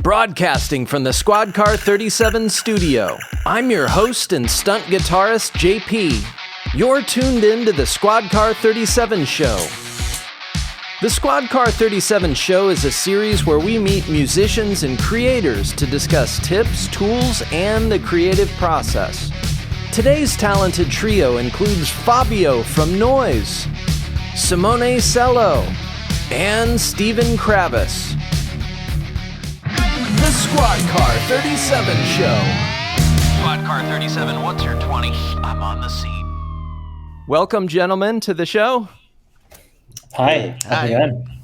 Broadcasting from the Squad Car 37 studio, I'm your host and stunt guitarist, JP. You're tuned in to the Squad Car 37 show. The Squad Car 37 show is a series where we meet musicians and creators to discuss tips, tools, and the creative process. Today's talented trio includes Fabio from Noize, Simone Sello, and Stephen Cravis. The Squad Car 37 show. Squad Car 37, what's your 20? I'm on the scene. Welcome, gentlemen, to the show. Hi. How's it going?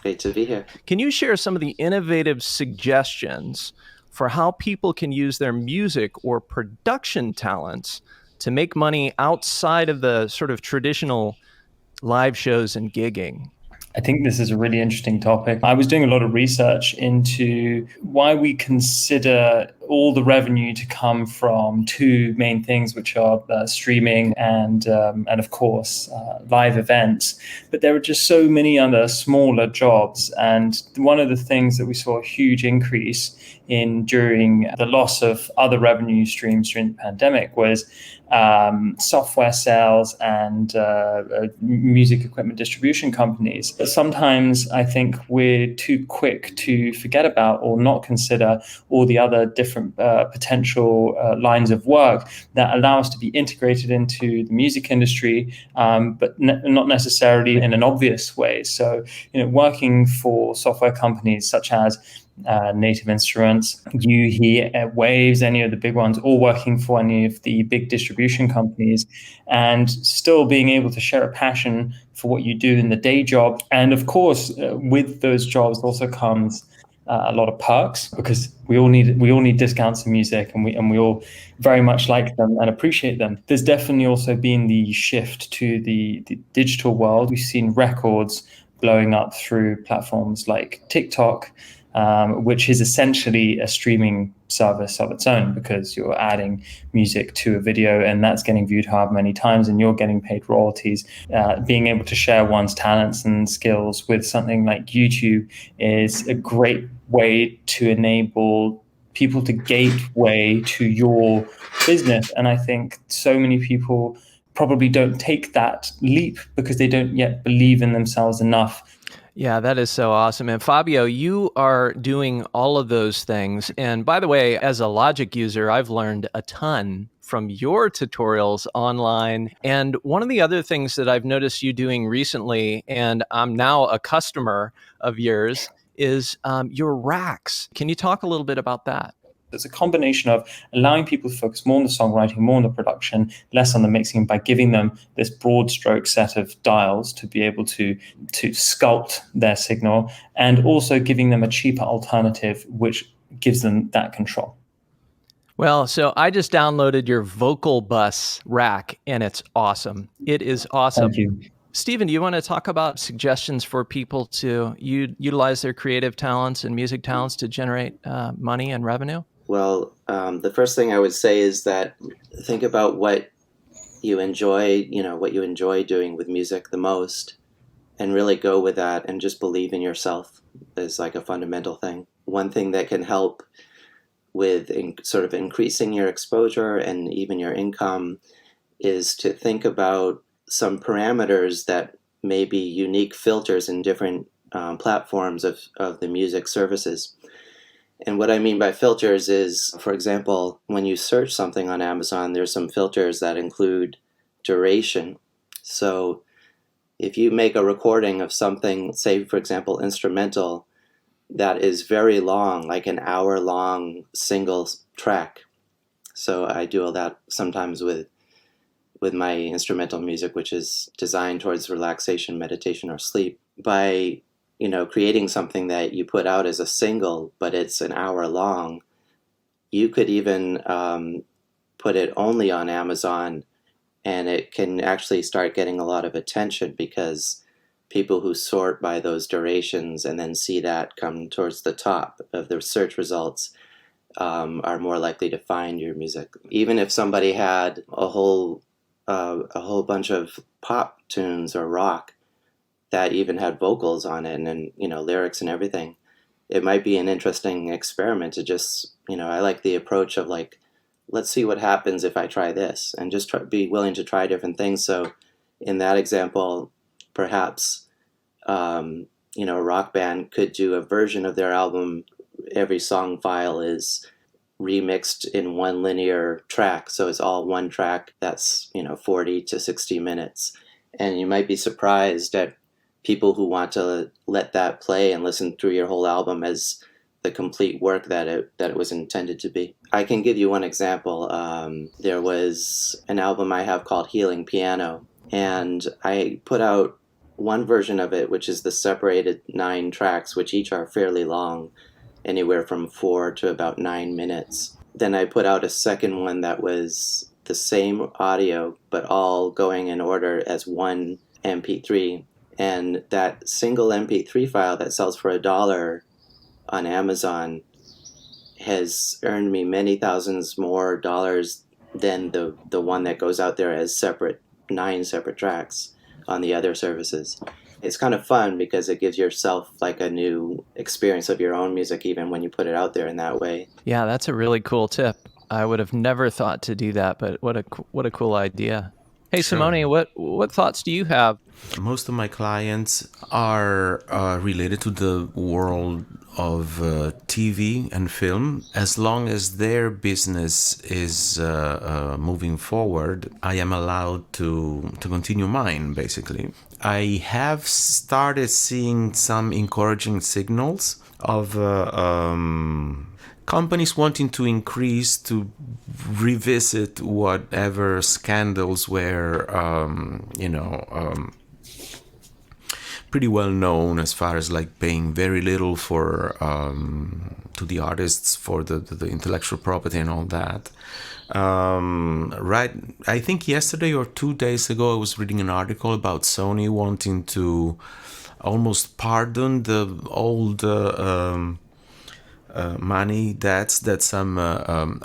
Great to be here. Can you share some of the innovative suggestions for how people can use their music or production talents to make money outside of the sort of traditional live shows and gigging? I think this is a really interesting topic. I was doing a lot of research into why we consider all the revenue to come from two main things, which are streaming and of course, live events. But there are just so many other smaller jobs. And one of the things that we saw a huge increase in during the loss of other revenue streams during the pandemic was software sales and music equipment distribution companies. But sometimes I think we're too quick to forget about or not consider all the other different potential lines of work that allow us to be integrated into the music industry, but not necessarily in an obvious way. So, working for software companies such as Native Instruments, Yuhi, Waves, any of the big ones, all working for any of the big distribution companies, and still being able to share a passion for what you do in the day job. And of course, with those jobs also comes a lot of perks, because we all need discounts in music, and we all very much like them and appreciate them. There's definitely also been the shift to the digital world. We've seen records blowing up through platforms like TikTok, which is essentially a streaming service of its own, because you're adding music to a video and that's getting viewed however many times and you're getting paid royalties. Being able to share one's talents and skills with something like YouTube is a great way to enable people to gateway to your business. And I think so many people probably don't take that leap because they don't yet believe in themselves enough. Yeah, that is so awesome. And Fabio, you are doing all of those things. And by the way, as a Logic user, I've learned a ton from your tutorials online. And one of the other things that I've noticed you doing recently, and I'm now a customer of yours, is your racks. Can you talk a little bit about that? It's a combination of allowing people to focus more on the songwriting, more on the production, less on the mixing, by giving them this broad stroke set of dials to be able to sculpt their signal, and also giving them a cheaper alternative, which gives them that control. Well, so I just downloaded your Vocal Bus rack, and it's awesome. It is awesome. Thank you. Stephen, do you want to talk about suggestions for people to utilize their creative talents and music talents to generate money and revenue? Well, the first thing I would say is that think about what you enjoy, what you enjoy doing with music the most, and really go with that, and just believe in yourself is like a fundamental thing. One thing that can help with sort of increasing your exposure and even your income is to think about some parameters that may be unique filters in different platforms of the music services. And what I mean by filters is, for example, when you search something on Amazon, there's some filters that include duration. So if you make a recording of something, say, for example, instrumental, that is very long, like an hour-long single track. So I do all that sometimes with my instrumental music, which is designed towards relaxation, meditation, or sleep. By creating something that you put out as a single, but it's an hour long, you could even put it only on Amazon, and it can actually start getting a lot of attention, because people who sort by those durations and then see that come towards the top of the search results are more likely to find your music. Even if somebody had a whole bunch of pop tunes or rock that even had vocals on it and lyrics and everything, it might be an interesting experiment to just, I like the approach of like, let's see what happens if I try this, and just be willing to try different things. So in that example, perhaps, a rock band could do a version of their album. Every song file is remixed in one linear track. So it's all one track that's, 40 to 60 minutes. And you might be surprised at people who want to let that play and listen through your whole album as the complete work that it was intended to be. I can give you one example. There was an album I have called Healing Piano, and I put out one version of it, which is the separated 9 tracks, which each are fairly long, anywhere from 4 to about 9 minutes. Then I put out a second one that was the same audio, but all going in order as one MP3. And that single MP3 file that sells for $1 on Amazon has earned me many thousands more dollars than the one that goes out there as 9 separate tracks on the other services. It's kind of fun because it gives yourself like a new experience of your own music, even when you put it out there in that way. Yeah, that's a really cool tip. I would have never thought to do that, but what a cool idea. Hey, Sure. Simone, what thoughts do you have? Most of my clients are related to the world of TV and film. As long as their business is moving forward, I am allowed to continue mine, basically. I have started seeing some encouraging signals of companies wanting to revisit whatever scandals were, pretty well known as far as like paying very little for to the artists for the intellectual property and all that. Right, I think yesterday or 2 days ago I was reading an article about Sony wanting to almost pardon the old money debts that some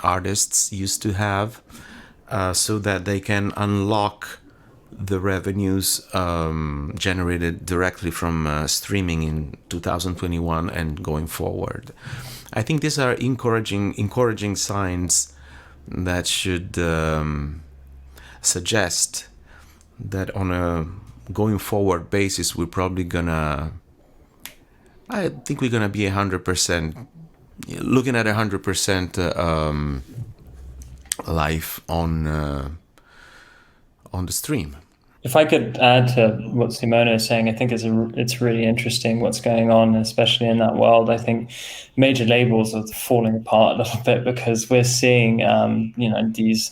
artists used to have, so that they can unlock the revenues generated directly from streaming in 2021 and going forward. I think these are encouraging signs that should suggest that on a going forward basis, I think we're gonna be 100%, looking at 100% life on the stream. If I could add to what Simone is saying, I think it's really interesting what's going on, especially in that world. I think major labels are falling apart a little bit because we're seeing, these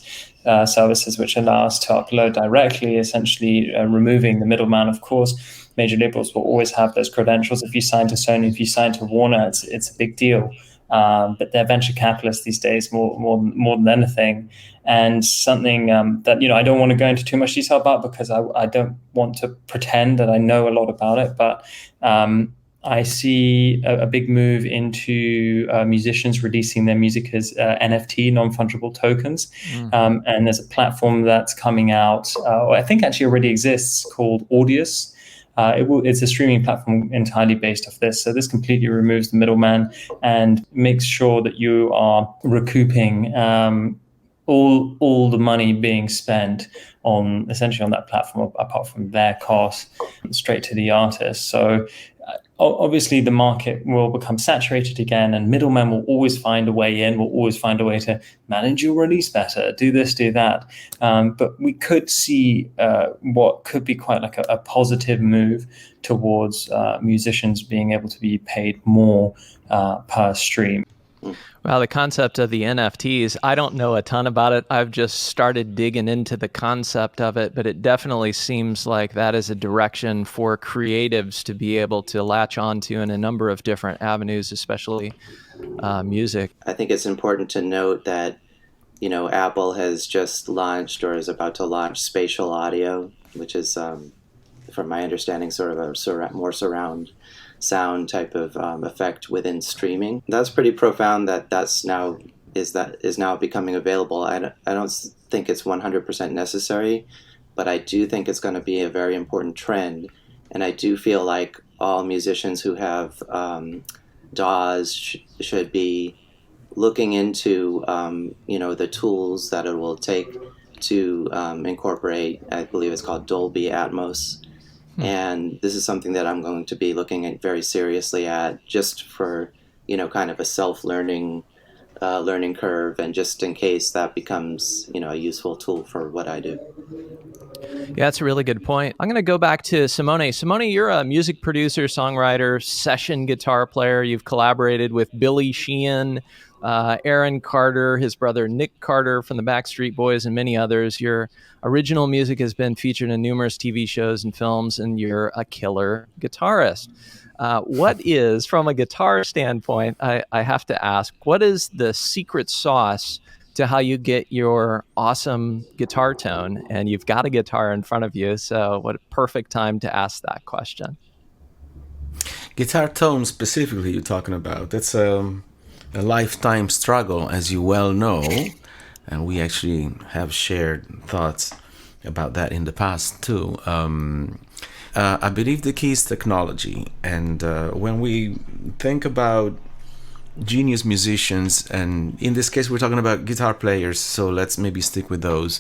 services which allow us to upload directly, essentially removing the middleman. Of course, major labels will always have those credentials. If you sign to Sony, if you sign to Warner, it's a big deal. But they're venture capitalists these days more than anything. And something that, I don't want to go into too much detail about because I don't want to pretend that I know a lot about it. But I see a big move into musicians releasing their music as NFT, non-fungible tokens. And there's a platform that's coming out, or I think actually already exists, called Audius. It's a streaming platform entirely based off this. So this completely removes the middleman and makes sure that you are recouping all the money being spent on essentially on that platform, apart from their costs, straight to the artist. So obviously the market will become saturated again, and middlemen will always find a way in, will always find a way to manage your release better, do this, do that. But we could see what could be quite like a positive move towards musicians being able to be paid more per stream. Well, the concept of the NFTs, I don't know a ton about it. I've just started digging into the concept of it, but it definitely seems like that is a direction for creatives to be able to latch onto in a number of different avenues, especially music. I think it's important to note that, Apple has just launched or is about to launch spatial audio, which is, from my understanding, sort of a more surround sound type of effect within streaming. That's pretty profound that is now becoming available. I don't think it's 100% necessary, but I do think it's going to be a very important trend. And I do feel like all musicians who have DAWs should be looking into the tools that it will take to incorporate, I believe it's called Dolby Atmos. And this is something that I'm going to be looking at very seriously at, just for kind of a self-learning learning curve, and just in case that becomes a useful tool for what I do. Yeah, that's a really good point. I'm going to go back to Simone. Simone, you're a music producer, songwriter, session guitar player. You've collaborated with Billy Sheehan, Aaron Carter, his brother Nick Carter from the Backstreet Boys, and many others. Your original music has been featured in numerous TV shows and films, and you're a killer guitarist. What is, from a guitar standpoint, I have to ask, what is the secret sauce to how you get your awesome guitar tone? And you've got a guitar in front of you, so what a perfect time to ask that question. Guitar tone specifically you're talking about, that's a lifetime struggle, as you well know, and we actually have shared thoughts about that in the past too. I believe the key is technology, and when we think about genius musicians, and in this case we're talking about guitar players, so let's maybe stick with those.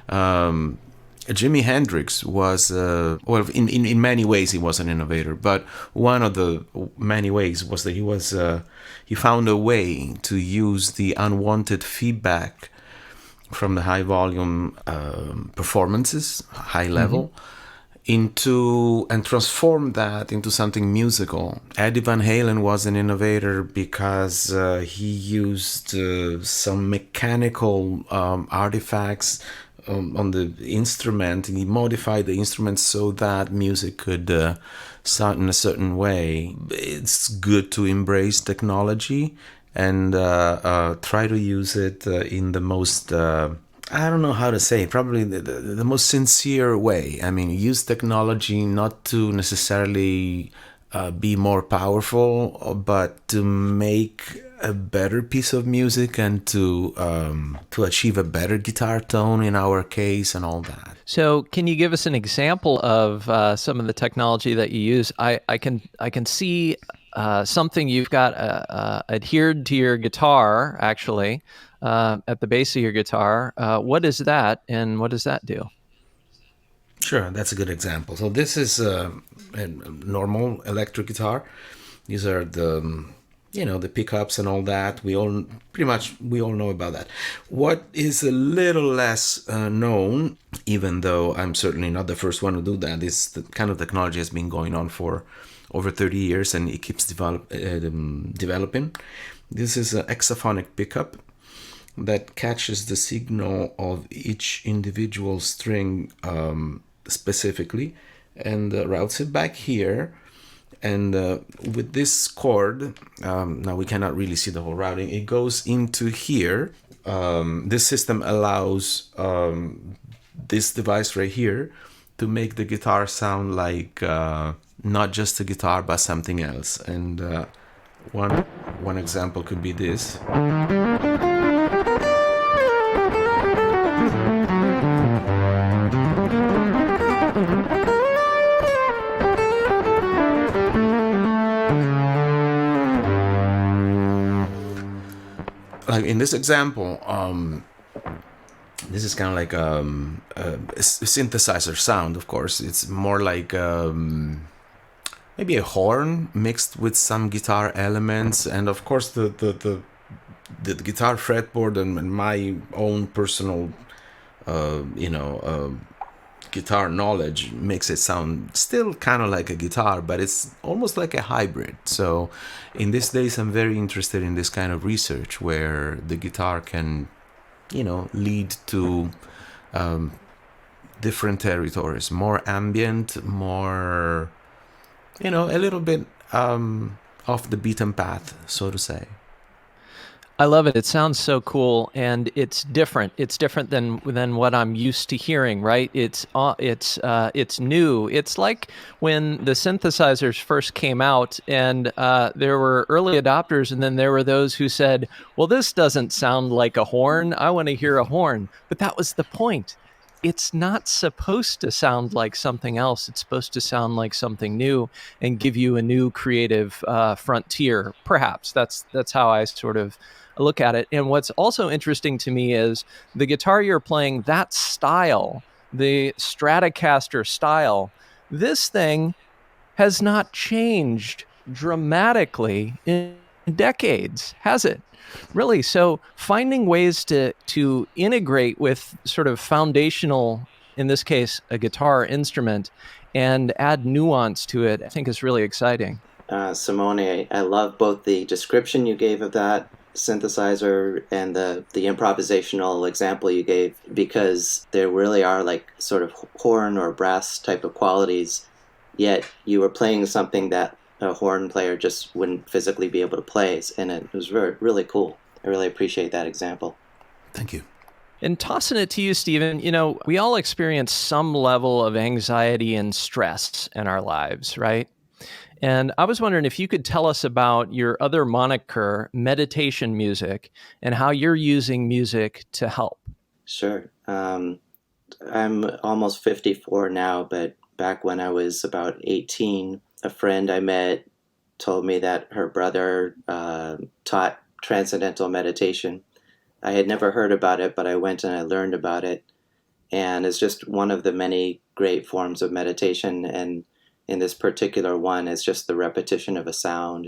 Jimi Hendrix was, in many ways he was an innovator, but one of the many ways was that he found a way to use the unwanted feedback from the high volume performances, high level, and transform that into something musical. Eddie Van Halen was an innovator because he used some mechanical artifacts on the instrument, and he modified the instrument so that music could sound in a certain way. It's good to embrace technology and try to use it in the most I don't know how to say it, probably the most sincere way. I mean, use technology not to necessarily be more powerful, but to make a better piece of music and to achieve a better guitar tone in our case and all that. So can you give us an example of some of the technology that you use? I can see something you've got adhered to your guitar, actually, at the base of your guitar. What is that, and what does that do? Sure, that's a good example. So this is a normal electric guitar. These are the pickups and all that. We all know about that. What is a little less known, even though I'm certainly not the first one to do that, is the kind of technology has been going on for over 30 years, and it keeps developing. This is an hexaphonic pickup that catches the signal of each individual string specifically, and routes it back here. And with this cord, now we cannot really see the whole routing, it goes into here. This system allows this device right here to make the guitar sound like not just a guitar but something else. And one example could be this. Like in this example, this is kind of like a synthesizer sound. Of course, it's more like maybe a horn mixed with some guitar elements, and of course the guitar fretboard and my own personal guitar knowledge makes it sound still kind of like a guitar, but it's almost like a hybrid. So in these days I'm very interested in this kind of research where the guitar can lead to different territories, more ambient, more a little bit off the beaten path, so to say. I love it. It sounds so cool, and it's different. It's different than what I'm used to hearing. Right? It's new. It's like when the synthesizers first came out, and there were early adopters, and then there were those who said, "Well, this doesn't sound like a horn. I want to hear a horn." But that was the point. it's not supposed to sound like something else. It's supposed to sound like something new and give you a new creative frontier. Perhaps that's how I sort of look at it. And what's also interesting to me is the guitar you're playing, that style, the Stratocaster style. This thing has not changed dramatically in decades, has it? Really? So finding ways to integrate with sort of foundational, in this case, a guitar instrument, and add nuance to it, I think is really exciting. Simone, I love both the description you gave of that synthesizer and the improvisational example you gave, because there really are like sort of horn or brass type of qualities, yet you were playing something that a horn player just wouldn't physically be able to play, and it was really cool. I really appreciate that example. Thank you. And tossing it to you, Stephen, we all experience some level of anxiety and stress in our lives, right? And I was wondering if you could tell us about your other moniker, meditation music, and how you're using music to help. Sure. I'm almost 54 now, but back when I was about 18, a friend I met told me that her brother taught transcendental meditation. I had never heard about it, but I went and I learned about it. And it's just one of the many great forms of meditation. And in this particular one, it's just the repetition of a sound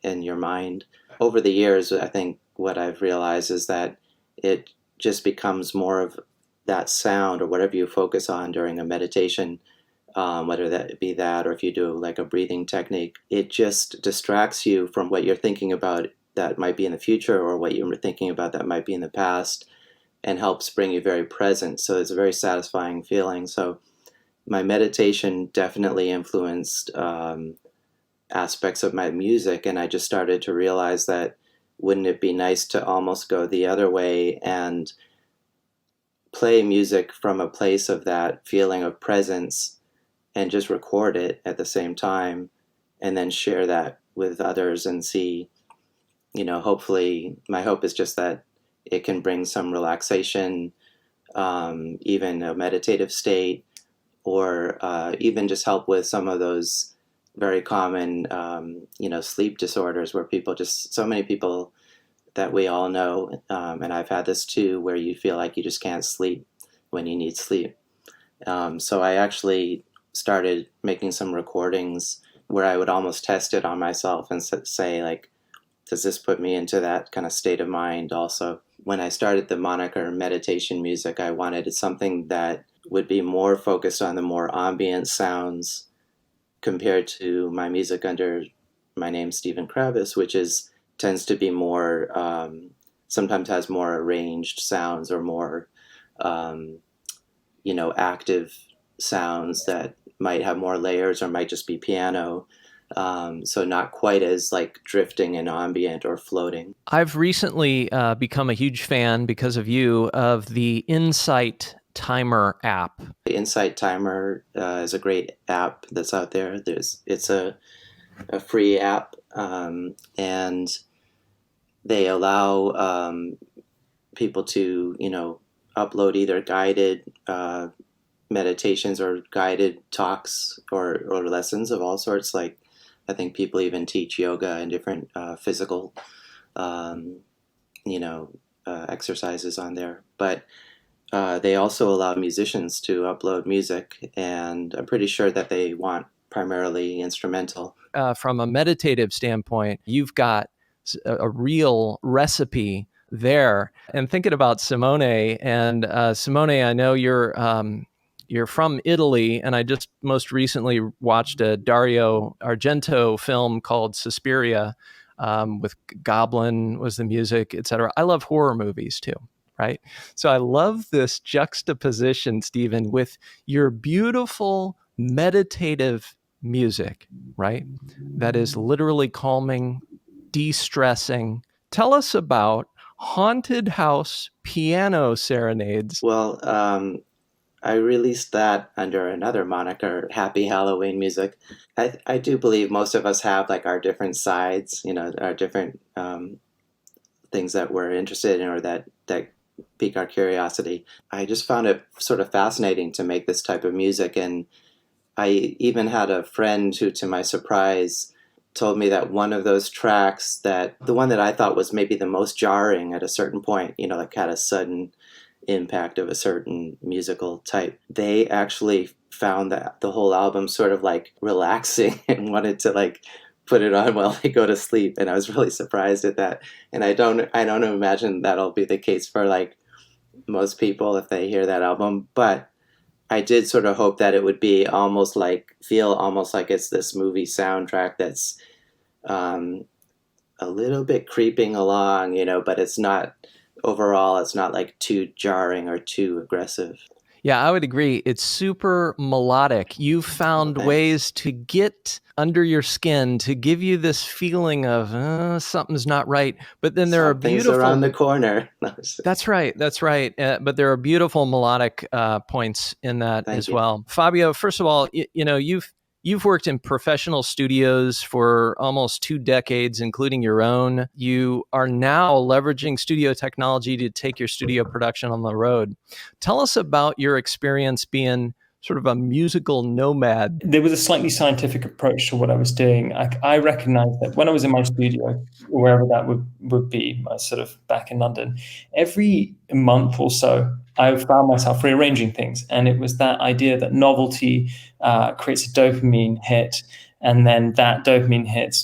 in your mind. Over the years, I think what I've realized is that it just becomes more of that sound or whatever you focus on during a meditation, whether that be that or if you do like a breathing technique, it just distracts you from what you're thinking about that might be in the future or what you're thinking about that might be in the past, and helps bring you very present. So it's a very satisfying feeling. So my meditation definitely influenced aspects of my music, and I just started to realize that wouldn't it be nice to almost go the other way and play music from a place of that feeling of presence and just record it at the same time and then share that with others and see, hopefully my hope is just that it can bring some relaxation, even a meditative state, or even just help with some of those very common, sleep disorders where so many people that we all know, and I've had this too, where you feel like you just can't sleep when you need sleep. So I actually started making some recordings where I would almost test it on myself and say, like, does this put me into that kind of state of mind also? When I started the moniker meditation music, I wanted something that would be more focused on the more ambient sounds compared to my music under my name, Stephen Cravis, which tends to be more, sometimes has more arranged sounds or more, active sounds that might have more layers or might just be piano. So not quite as like drifting and ambient or floating. I've recently become a huge fan, because of you, of the Insight Timer app. The Insight Timer is a great app that's out there. It's a free app, and they allow people to, upload either guided meditations or guided talks or lessons of all sorts. Like, I think people even teach yoga and different physical, exercises on there. But they also allow musicians to upload music, and I'm pretty sure that they want primarily instrumental. From a meditative standpoint, you've got a real recipe there. And thinking about Simone, and Simone, I know you're from Italy, and I just most recently watched a Dario Argento film called Suspiria, with Goblin was the music, etc. I love horror movies too, right? So I love this juxtaposition, Stephen, with your beautiful meditative music, right? That is literally calming, de-stressing. Tell us about Haunted House Piano Serenades. Well, I released that under another moniker, Happy Halloween Music. I do believe most of us have like our different sides, our different things that we're interested in or that pique our curiosity. I just found it sort of fascinating to make this type of music. And I even had a friend who, to my surprise, told me that one of those tracks, that the one that I thought was maybe the most jarring at a certain point, like had a sudden impact of a certain musical type, they actually found that the whole album sort of like relaxing and wanted to like put it on while they go to sleep. And I was really surprised at that. And I don't imagine that'll be the case for like most people if they hear that album, but I did sort of hope that it would be feel almost like it's this movie soundtrack that's a little bit creeping along, but it's not like too jarring or too aggressive. Yeah, I would agree. It's super melodic. You found ways to get under your skin to give you this feeling of something's not right. But then there are beautiful around the corner. That's right. But there are beautiful melodic points in that as well. Fabio, first of all, you've worked in professional studios for almost 2 decades, including your own. You are now leveraging studio technology to take your studio production on the road. Tell us about your experience being sort of a musical nomad. There was a slightly scientific approach to what I was doing. I recognized that when I was in my studio, wherever that would be, sort of back in London, every month or so, I found myself rearranging things. And it was that idea that novelty creates a dopamine hit, and then that dopamine hit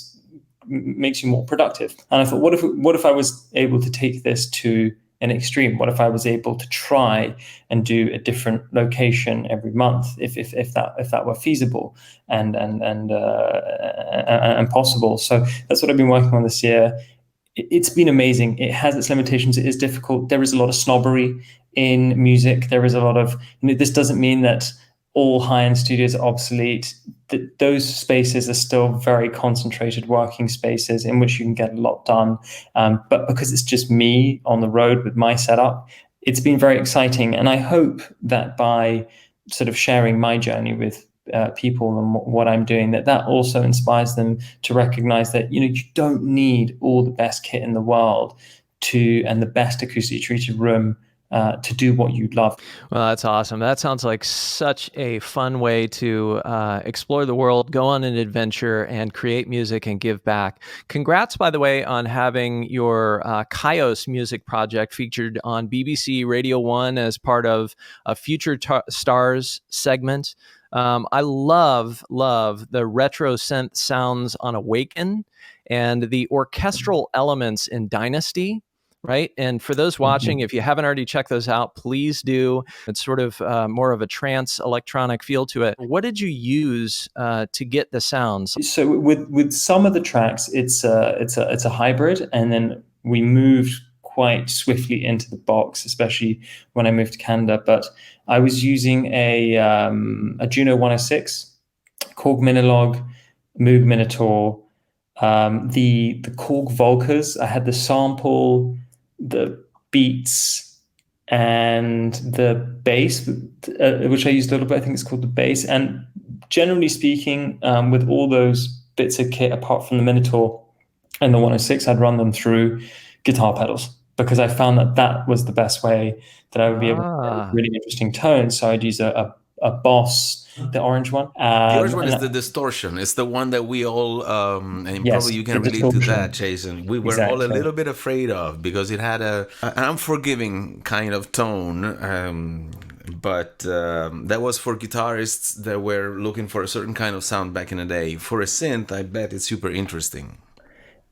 makes you more productive. And I thought, what if I was able to take this to an extreme? What if I was able to try and do a different location every month, if that were feasible and possible? So that's what I've been working on this year. It's been amazing. It has its limitations. It is difficult. There is a lot of snobbery in music. There is a lot of, this doesn't mean that all high-end studios are obsolete. Those spaces are still very concentrated working spaces in which you can get a lot done. But because it's just me on the road with my setup, it's been very exciting. And I hope that by sort of sharing my journey with people and what I'm doing, that also inspires them to recognize that, you don't need all the best kit in the world and the best acoustically treated room to do what you love. Well, that's awesome. That sounds like such a fun way to explore the world, go on an adventure, and create music and give back. Congrats, by the way, on having your Kaios music project featured on BBC Radio 1 as part of a Future Stars segment. I love the retro synth sounds on Awaken and the orchestral elements in Dynasty. Right. And for those watching, if you haven't already checked those out, please do. It's sort of more of a trance electronic feel to it. What did you use to get the sounds? So with some of the tracks, it's a hybrid, and then we moved quite swiftly into the box, especially when I moved to Canada. But I was using a Juno 106, Korg Minilog, Moog Minotaur, the Korg Volcas. I had the sample, the beats, and the bass, which I used a little bit. I think it's called the bass. And generally speaking, with all those bits of kit, apart from the Minotaur and the 106, I'd run them through guitar pedals, because I found that was the best way that I would be able to get really interesting tones. So I'd use a Boss, the orange one. The orange one is the distortion. It's the one that we all, and yes, probably you can relate to that, Jason. We were all a little bit afraid of, because it had an unforgiving kind of tone. But that was for guitarists that were looking for a certain kind of sound back in the day. For a synth, I bet it's super interesting.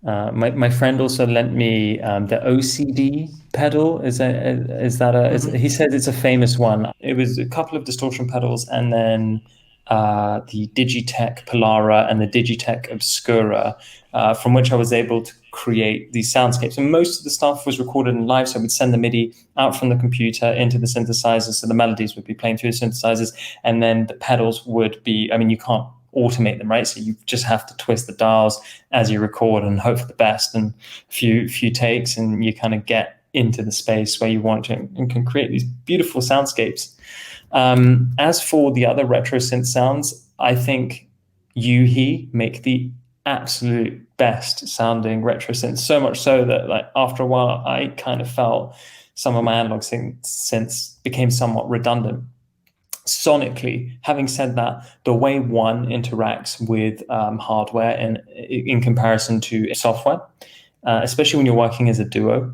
My friend also lent me the OCD pedal. He said it's a famous one. It was a couple of distortion pedals, and then the Digitech Polara and the Digitech Obscura, from which I was able to create these soundscapes. And most of the stuff was recorded in live, so we'd send the MIDI out from the computer into the synthesizers, so the melodies would be playing through the synthesizers, and then the pedals would be, you can't automate them, right? So you just have to twist the dials as you record and hope for the best, and a few takes, and you kind of get into the space where you want to and can create these beautiful soundscapes. As for the other retro synth sounds, I think Yuhi make the absolute best sounding retro synths, so much so that like after a while I kind of felt some of my analog synths became somewhat redundant sonically. Having said that, the way one interacts with hardware and in comparison to software, especially when you're working as a duo,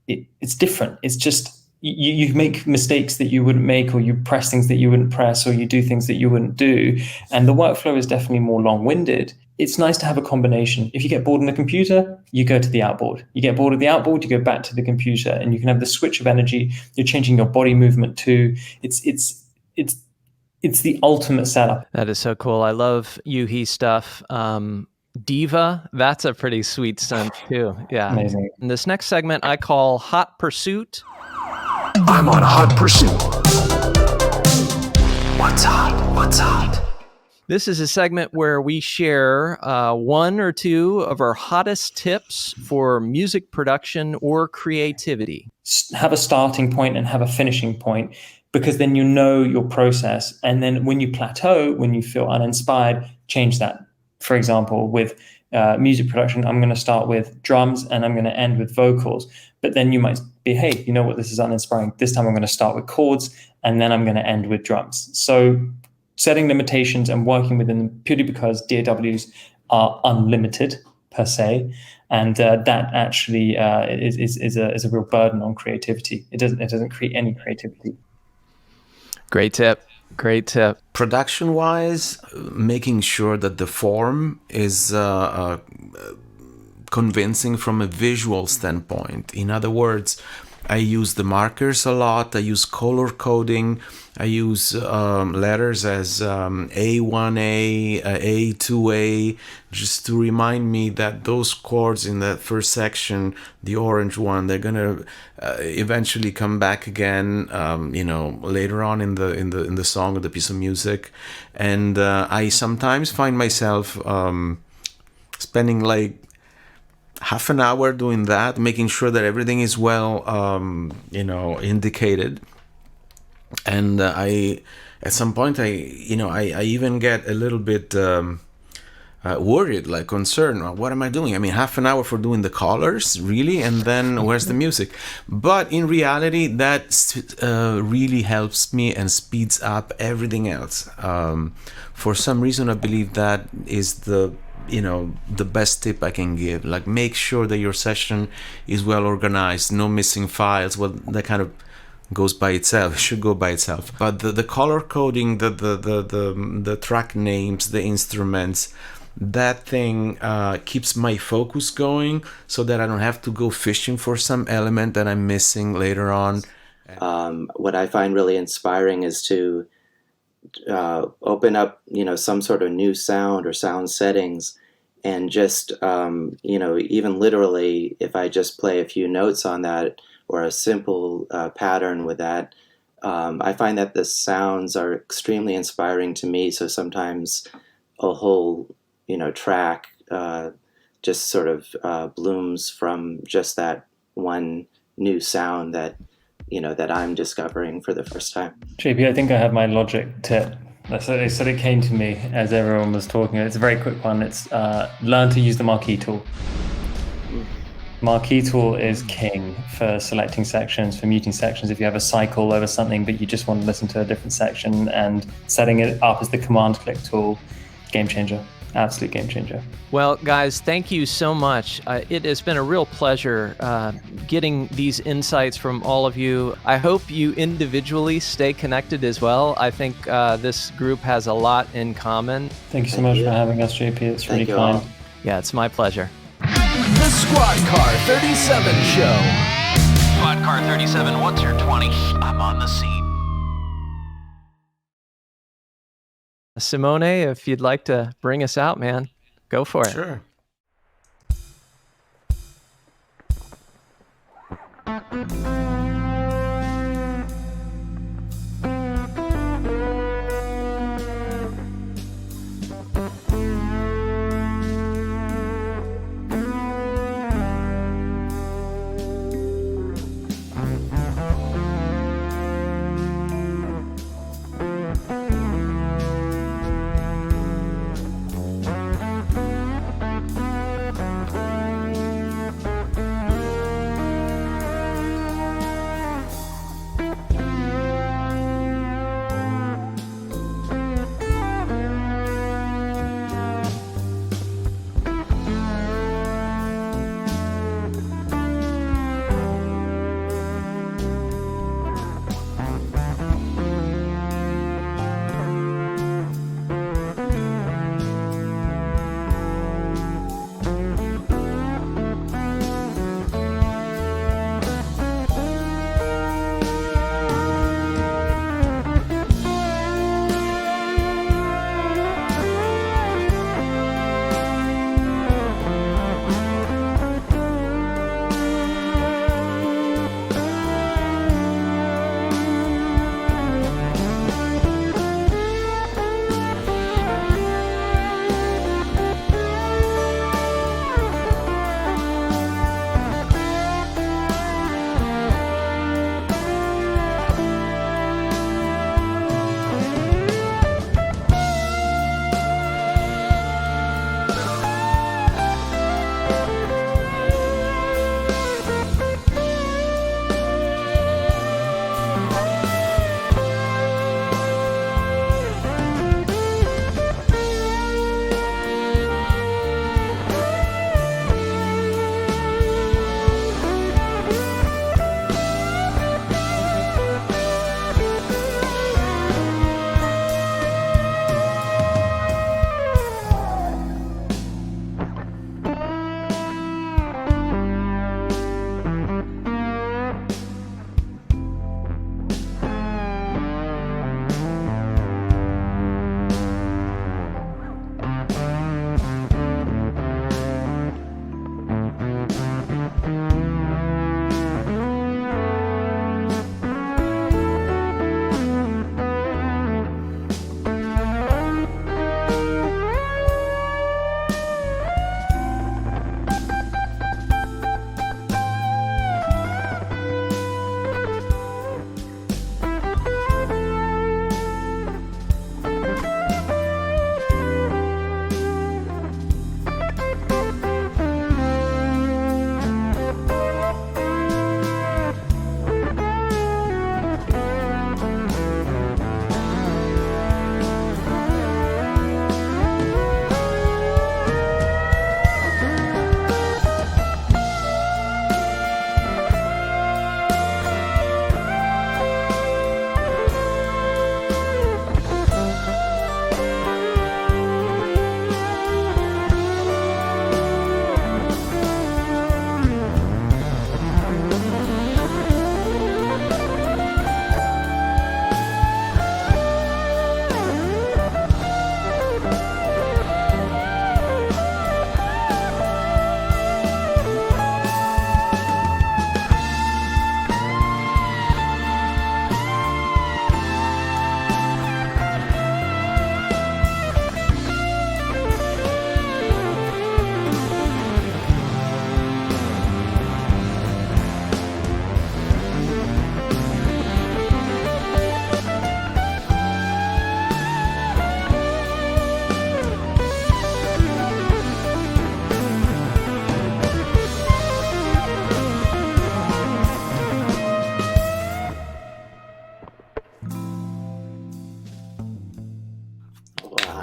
it's different. It's just you make mistakes that you wouldn't make, or you press things that you wouldn't press, or you do things that you wouldn't do, and the workflow is definitely more long-winded. It's nice to have a combination. If you get bored on the computer, you go to the outboard. You get bored of the outboard, you go back to the computer, and you can have the switch of energy. You're changing your body movement too. It's the ultimate setup. That is so cool. I love Yuhi stuff. Diva, that's a pretty sweet synth too. Yeah. Amazing. And this next segment I call Hot Pursuit. I'm on hot pursuit. What's hot? What's hot? This is a segment where we share one or two of our hottest tips for music production or creativity. Have a starting point and have a finishing point, because then you know your process. And then when you plateau, when you feel uninspired, change that. For example, with music production, I'm going to start with drums and I'm going to end with vocals. But then you might be, hey, you know what, this is uninspiring. This time I'm going to start with chords and then I'm going to end with drums. So setting limitations and working within them, purely because DAWs are unlimited per se, and that actually is a real burden on creativity. It doesn't create any creativity. Great tip. Great tip. Production-wise, making sure that the form is convincing from a visual standpoint. In other words, I use the markers a lot. I use color coding. I use letters as A1A, A2A, just to remind me that those chords in that first section, the orange one, they're gonna eventually come back again. Later on in the song or the piece of music, and I sometimes find myself spending like half an hour doing that, making sure that everything is well, indicated. And at some point, I even get a little bit worried, like concerned. What am I doing? I mean, half an hour for doing the colors, really? And then where's the music? But in reality, that really helps me and speeds up everything else. For some reason, I believe that is the best tip I can give. Like, make sure that your session is well organized, no missing files. Well, that kind of goes by itself. It should go by itself. But the color coding, the track names, the instruments, that thing keeps my focus going, so that I don't have to go fishing for some element that I'm missing later on. What I find really inspiring is to open up, some sort of new sound or sound settings, and just, even literally, if I just play a few notes on that, or a simple pattern with that, I find that the sounds are extremely inspiring to me. So sometimes a whole, track just sort of blooms from just that one new sound that I'm discovering for the first time. JP, I think I have my Logic tip. So it came to me as everyone was talking. It's a very quick one. It's learn to use the marquee tool. Marquee tool is king for selecting sections, for muting sections. If you have a cycle over something, but you just want to listen to a different section, and setting it up as the command click tool, game changer. Absolute game changer. Well, guys, thank you so much. It has been a real pleasure getting these insights from all of you. I hope you individually stay connected as well. I think this group has a lot in common. Thank you so much for having us, JP. It's really kind. Yeah, it's my pleasure. The Squad Car 37 Show. Squad Car 37, what's your 20? I'm on the scene. Simone, if you'd like to bring us out, man, go for it. Sure.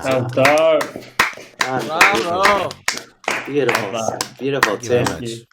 Oh, dope. Unbelievable. Bravo. Beautiful. Love Beautiful Thank you very tune. much. you.